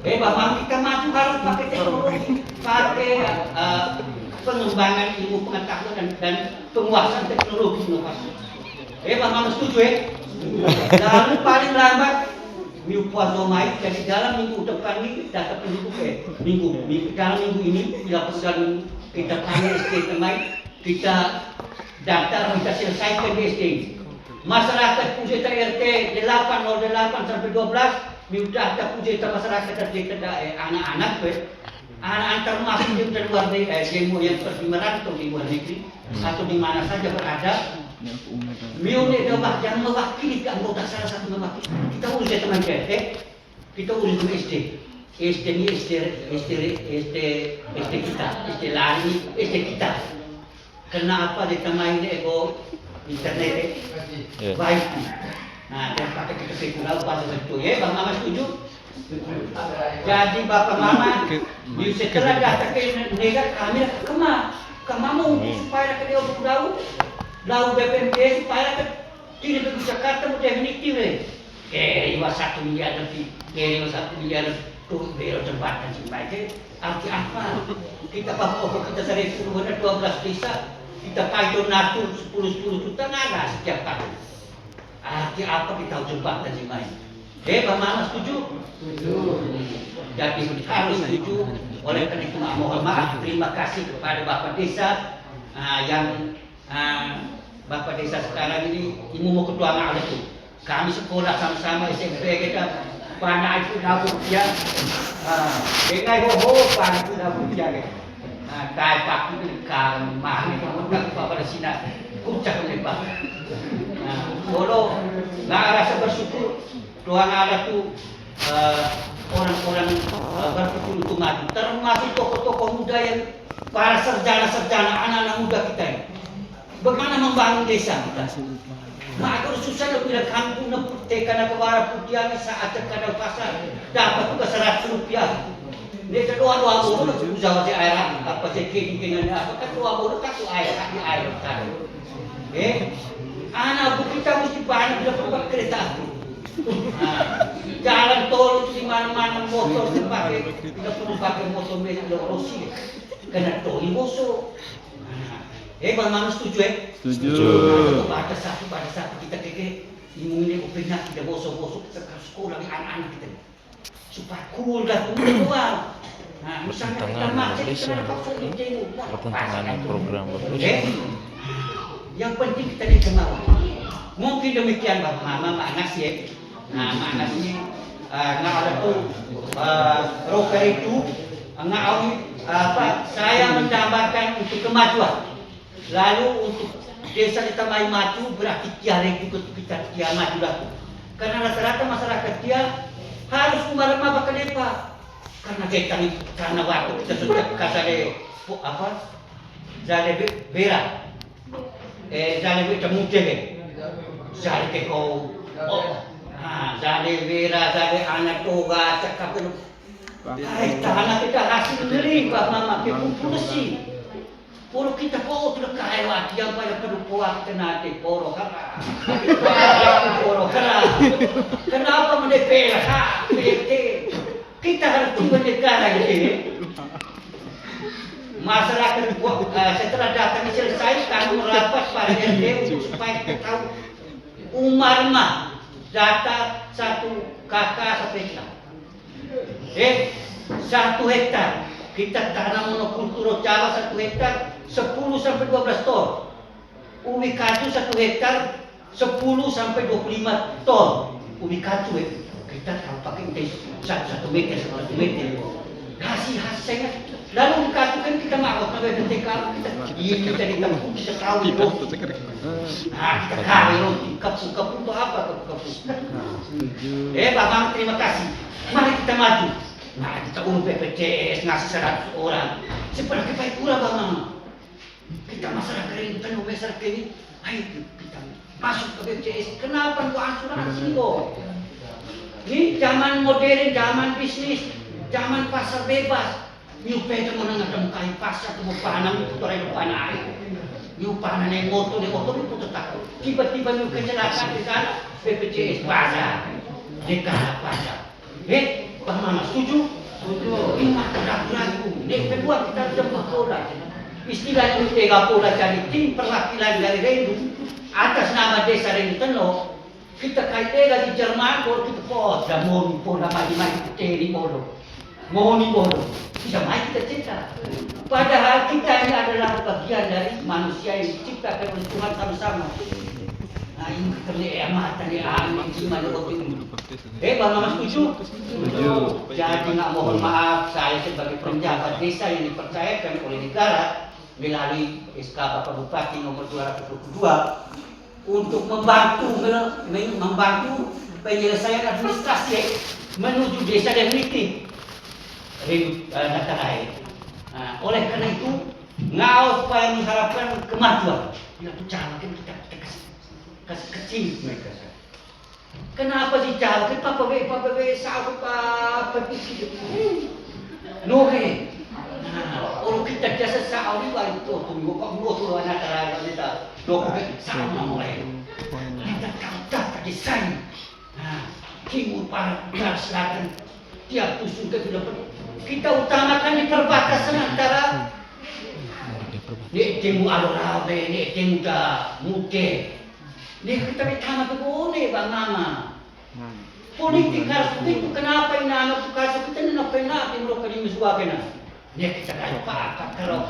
Bahwa kita maju harus pakai teknologi, pakai pengembangan ilmu pengetahuan dan penguasaan teknologi inovasi. Bahwa setuju Lalu paling lambat minggu puasa Mai, jadi dalam minggu depan ini data penduduk dalam minggu ini bila persoalan kita panggil SD Mai, kita daftar kita selesaikan di SD. Masyarakat Pujeta RT 808 sampai 12 minta daftar Pujeta masyarakat dan anak-anak anak-anak termasuk di luar demo yang seperti merantau di luar negeri atau di mana saja berada. Mione dah yang mewakili anggota salah satu mewakili. Kita urus teman RT, kita urus SD. SD ini SD kita, SD lain, SD kita. Kenapa ditambahin ego internet baik? Nah, dan pakai kita sekular bahasa itu Bang Mama setuju? Jadi Bapak Mama, setelah data ke negara kami kemamu supaya ke dia lau BPMD supaya ke tidak begitu Jakarta mau definitif Kiri 1 miliar lebih, kiri 1 miliar tuh bero jembatan sebagai arti apa? Kita kita sering 12 desa, kita pakai donatur 10 juta nggak setiap tahun. Arti apa kita jembatan sebagai? Bang Mama setuju? Setuju. Jadi harus setuju. Oleh karena itu mohon maaf, terima kasih kepada Bapak Desa yang Bapak Desa sekarang ini mau ketua anak itu. Kami sekolah sama-sama SMP kita panah itu dapur dia. Dengai ho panah itu dapur dia. Kai pak itu kan mahal itu enggak pada sini. Kucak lebar. Kalau nggak rasa bersyukur, doang ada tuh orang-orang berpikir untuk maju. Termasuk tokoh-tokoh muda yang para sarjana-sarjana anak-anak muda kita ini. Bagaimana membangun desa kita? Nah, kalau susah lebih dari kampung tekan ke barat putihan saat terkadang pasar dapat juga 100 rupiah. Ini kedua-dua bodoh itu Jawa air apa sih keinginannya apa kedua bodoh kasih air kan. Anak kita mesti banyak bila perlu kereta api. Jalan tol di mana-mana motor dipakai tidak perlu pakai motor mesin Rossi karena tol ini bosok. Bang Mama setuju Setuju. Pada satu kita ini opini tidak bosok-bosok kita sekolah di anak-anak kita supaya cool dan keluar. Nah, misalnya kita macet pertentangan program yang penting kita dikemauan. Mungkin demikian Bang Mama Mak Anas ya. Nah, Mak Anas ini nggak ada tuh rocker itu nggak saya mendambakan untuk kemajuan. Lalu untuk desa kita main maju berarti tiada ikut kita maju lagi. Karena rata-rata masyarakat dia harus kembali ke depan. Karena waktu kita sudah kasih jadi berak, jadi kita mudah, jadi kau, jadi berak, jadi anak toga, cakap itu, tanah kita hasil beli, Pak Mama, kita produksi. Poro kita po sudah kaya lagi yang pada kedupuan tenate poro kara. Kenapa mendepel PT? Kita harus tunggu negara ini. Masyarakat setelah datang selesai kami merapat pada RT untuk supaya kita tahu umarma data 1 kakak 1 hektar. 1 hektar. Kita tanam monokultur Jawa 1 hektar 10 sampai 12 ton. Ubi kacu 1 hektar 10 sampai 25 ton. Ubi kacu kita tahu pakai 1 meter 1 meter. Hasilnya. Lalu ubi kacu kan kita mau kalau kita kita ditampung kita tahu itu. Kita kawin roti kapung untuk apa kapung. Bapak terima kasih. Mari kita maju. Nah, kita BPJS ngasih 100 orang. Seperti baik pula Bang. Kita masyarakat ini, masyarakat ini, ayo kita masuk ke BPJS. Kenapa itu asuransi kok? Ini zaman modern, zaman bisnis, zaman pasar bebas. Yung pwede mo nang nagkamukain pasar, tumupanang yung tutoray ng panay. Yung panay ng motor itu takut. Tiba-tiba yung kecelakaan di sana, BPJS pasar. Dekada pasar. Bang Mama setuju? Setuju. Ini ragu-ragu. Yang kedua kita jemput pola. Istilahnya tiga pola jadi tim perwakilan dari Rendu atas nama desa Rendu Teno. Kita kaitan di Jerman, kalau kita pola mohon pola mati-mati teri bodoh. Mohon bodoh. Bisa mati kita cerita. Padahal kita ini adalah bagian dari manusia yang diciptakan oleh Tuhan sama-sama. Nah ini kita mata ni amin gimana waktu itu. Bang Mama setuju? Setuju. Jadi nggak mohon maaf saya sebagai penjabat desa yang dipercayakan oleh negara melalui SK Bapak Bupati nomor 222 untuk membantu penyelesaian administrasi menuju desa definitif data lain. Nah, oleh karena itu, ngau supaya mengharapkan kemajuan. Bila tu cara kita kasih kecil mereka. Kenapa sih cara kita papa sahut apa pikir? No he. Nah, orang kita biasa sahut ni baru tunggu tu anak teraya kita. Dok sahut mulai. Kita kata desain. Nah, timur barat selatan tiap tusuk ke kita utamakan di perbatasan antara ni temu alora be ni temu da mute ni kita utama tu boleh Bang Mama politik harus itu kenapa ini anak kaso kita nak pernah temu kali misua kena ni kita kalau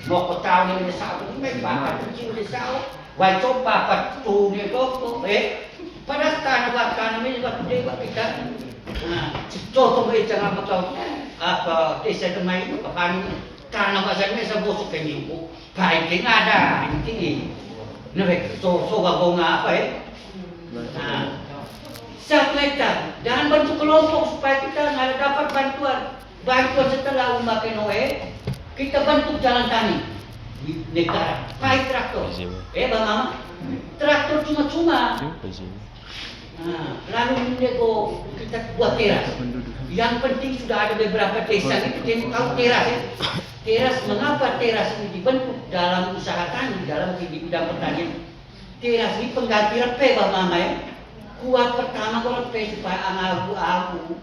mau kau tahu ni sa tu mai ba kecil ni sa wai coba pat tu ni kok pada tanah ni kita contoh jangan apa desa kemai itu kapan tanah pasarnya sebosok kenyuku baik ada ini nih so gabungan apa nah 1 hektar dan bentuk kelompok supaya kita dapat bantuan setelah memakai Noe kita bentuk jalan tani di negara pakai traktor Bang Mama traktor cuma-cuma. Nah, lalu nego kita buat teras. Yang penting sudah ada beberapa desa kita tahu teras. Teras mengapa teras ini dibentuk dalam usaha tani dalam di bidang pertanian? Teras ini pengganti repe Bang Mama ya. Kuat pertama kalau repe supaya abu-abu.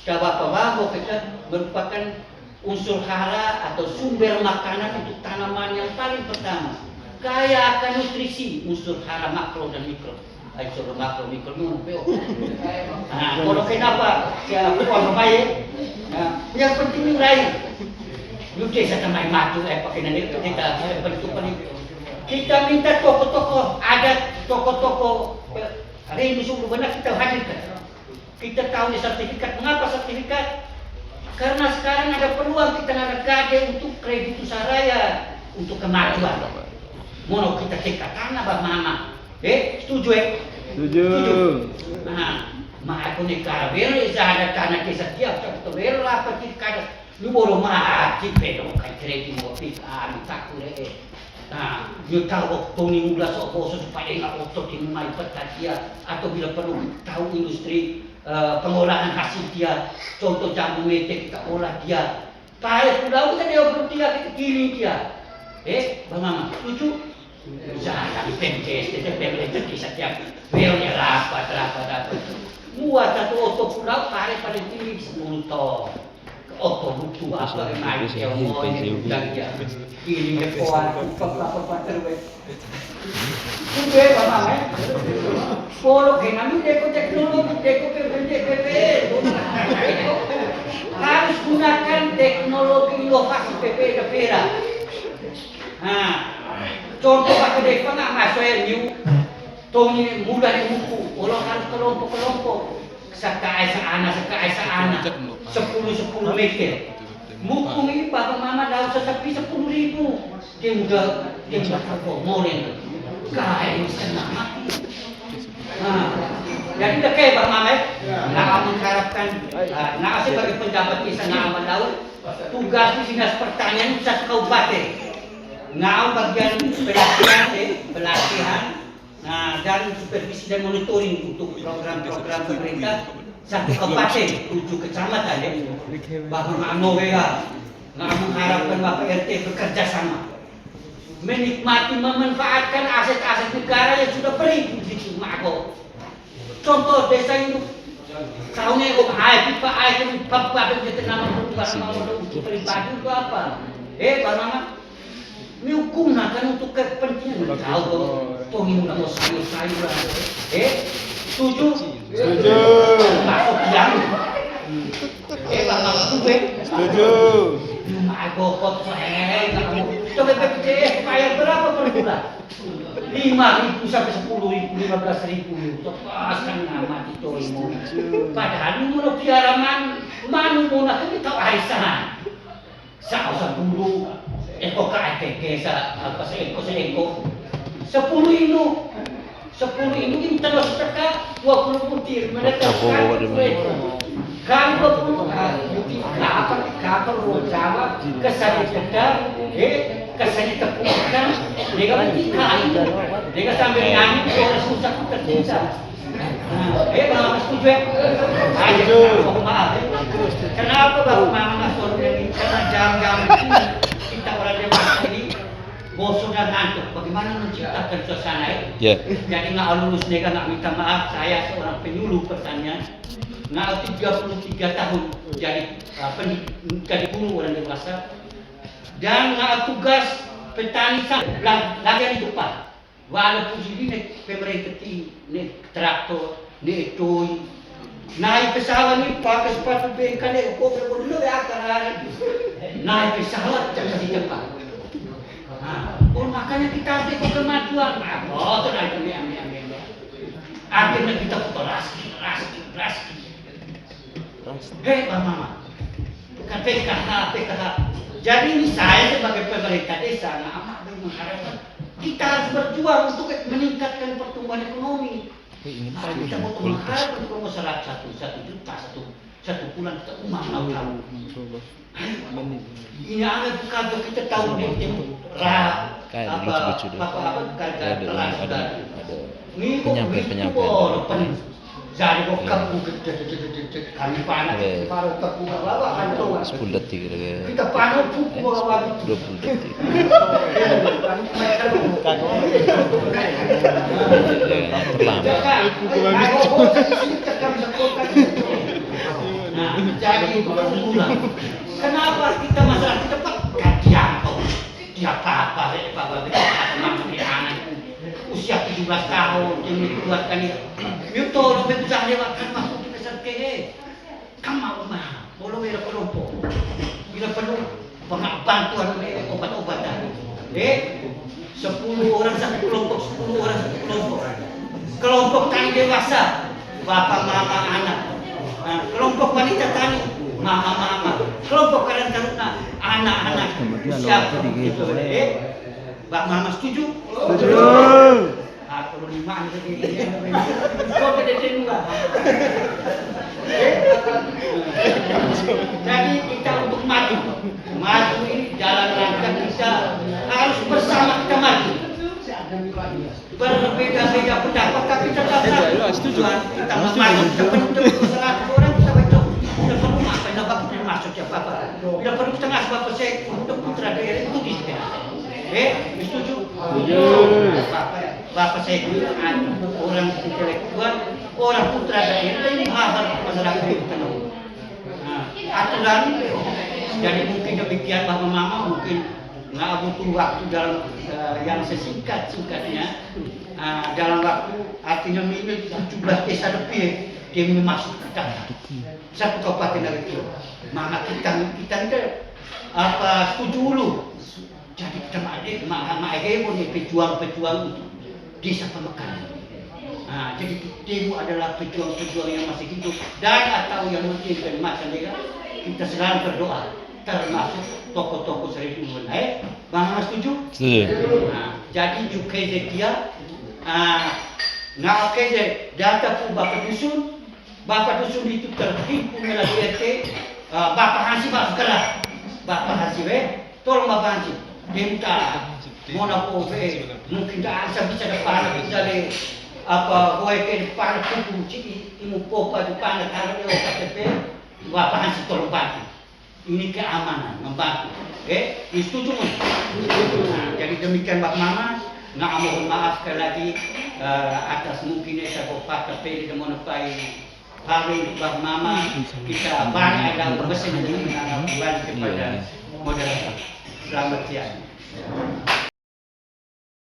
Bapak-bapak kita merupakan unsur hara atau sumber makanan untuk tanaman yang paling pertama. Kaya akan nutrisi unsur hara makro dan mikro. Ay suruh makro mikro numpeo. Kalau kenapa ya kuat baik. Yang penting ni lain. Lu desa tamai matu pakai nanti kita bentuk paling. Kita minta tokoh-tokoh adat, tokoh-tokoh Rendu Sumber benar kita hadirkan. Kita tahu ni sertifikat. Mengapa sertifikat? Karena sekarang ada peluang kita ada gade untuk kredit usaha raya untuk kemajuan. Mono kita cekak tanah Bang Mama. Setuju Setuju. Nah, aku ni kalau beri ada tanah kisah tiap satu beri apa kita lu baru mati pedo kan kredit mau pika tak boleh. Nah, you tahu Tony Muglas opo supaya nggak otot di mai dia atau bila perlu tahu industri pengolahan hasil dia. Contoh jambu mete kita olah dia. Pakai pulau kita dia dia kita kirim dia. Bang Mama, setuju? Jangan pentes, kita pentes kisah tiap belnya rapat. Buat satu otot pulau tarik pada tinggi 10 ton. Otot butuh apa yang yang mau dan dia kirim ke kawan apa terus. Sudah Bang Mama. Polo kenami deko teknologi deko PPP. Harus gunakan teknologi inovasi PPP. Nah, contoh pakai dek nggak masuk new, toni mudah di buku, orang harus kelompok-kelompok, seka anak, 10 meter. Buku ini Bapak Mama dah sesepi 10.000, dia mudah molen, kaya senang mati. Jadi dah kayak Bang Mama, nak mengharapkan, nak sebagai penjabat desa Ngaman Laut, tugas di dinas pertanian satu kabupaten. Ngau bagian pelatihan dan supervisi dan monitoring untuk program-program pemerintah satu kabupaten 7 kecamatan ya. Bapak Manoga nggak mengharapkan Bapak RT bekerja sama menikmati memanfaatkan aset-aset negara yang sudah beri di Mako. Contoh desa induk Kau ni kau pipa air tu papa kita nama barang pribadi itu apa? Barang ni hukum nak kan untuk kepentingan kau tu ni nak sayur-sayuran. Setuju? Setuju. Masuk yang. Barang tu Setuju. Aku kot kamu. Coba PPJS bayar berapa per bulan? 5.000 sampai 10.000, 15.000. Lepaskan nama itu ilmu. Padahal ini mau biara manu mau nak kita tahu arisan. Sa dulu eko KTG sa apa sa eko 10 ini 10 ini terus teka 20 butir mereka kalau pun kapal Jawa kesannya sedang kesannya tepungkan dia mungkin kain dia sambil nyanyi orang susah tercinta Mama setuju ya? Ayo, maaf. Kenapa Bapak Mama suruh ini? Karena jam-jam ini kita orang dewasa ini bosan dan ngantuk. Bagaimana menciptakan suasana itu? Jadi nggak lulus nega nggak minta maaf. Saya seorang penyuluh pertanian. Nggak 33 tahun jadi guru orang dewasa. Dan nggak tugas petani lagi di depan. Walaupun ini pemerintah ini traktor, ini cuy, naik pesawat ni pakai sepatu bengkel ni, kau perlu akar naik pesawat jangan di tempat. Makanya kita harus ikut kemajuan. Oh, tu naik ambil. Akhirnya kita raski. Mama, bukan PKH. Jadi ini saya sebagai pemerintah desa, amat mengharapkan kita harus berjuang untuk meningkatkan pertumbuhan ekonomi. Kita mau mengharapkan masyarakat 1 juta satu bulan kita umam tahu. Ini ada bukan kita tahu penyampaian. Jadi bokap kami panas baru terbuka bawa kan tu 10 detik kita panas pukul bawa 20 detik jadi kenapa kita masalah kita kajian dia apa usia 17 tahun ini keluarkan itu lebih besar lewatkan masuk ke besar ke kamu mah kalau bila kelompok bila perlu bantuan obat-obatan 10 orang satu kelompok 10 orang satu kelompok tani dewasa bapak mama anak kelompok wanita tani mama kelompok karang taruna anak-anak usia itu Pak Mama setuju? Setuju. Kalau 5 kau tidak juga. Jadi kita untuk maju ini jalan langkah kita harus bersama kita maju. Berbeda-beda pendapat tapi tetap tujuan kita maju untuk 100 orang kita baca. Tidak perlu apa yang masuk siapa apa. Tidak perlu tengah sebab saya untuk putra daerah itu di sini. Setuju? Bapak saya itu orang intelektual, orang putra daerah ini mahal masyarakat itu penuh. Aturan jadi mungkin demikian Bapak Mama mungkin nggak butuh waktu dalam yang sesingkat-singkatnya dalam waktu artinya minit 17 desa lebih dia masuk ke dalam satu kabupaten itu. Maka kita itu setuju dulu. Jadi Mak Hebo ni pejuang-pejuang untuk desa pemekaran. Jadi Temu adalah pejuang-pejuang yang masih hidup dan atau yang mungkin macam dia kita selalu berdoa termasuk tokoh-tokoh serius. Bang Mas setuju? Setuju. Jadi juga dia oke data pun Bapak dusun itu terhimpun melalui RT Bapak Hansi Pak Segera. Bapak Hansi tolong Bapak Hansi. Dia minta monapo mungkin tak bisa depan dari apa gue ke depan kuku ciki imu popa depan kalau dia KTP Bapak Hansi tolong bantu. Ini keamanan membantu. Setuju? Jadi demikian Bapak Mama. Mohon maaf sekali lagi atas mungkin saya bapak KTP di monopai hari Mama kita banyak ada mesin yang kembali kepada moderator. Selamat siang.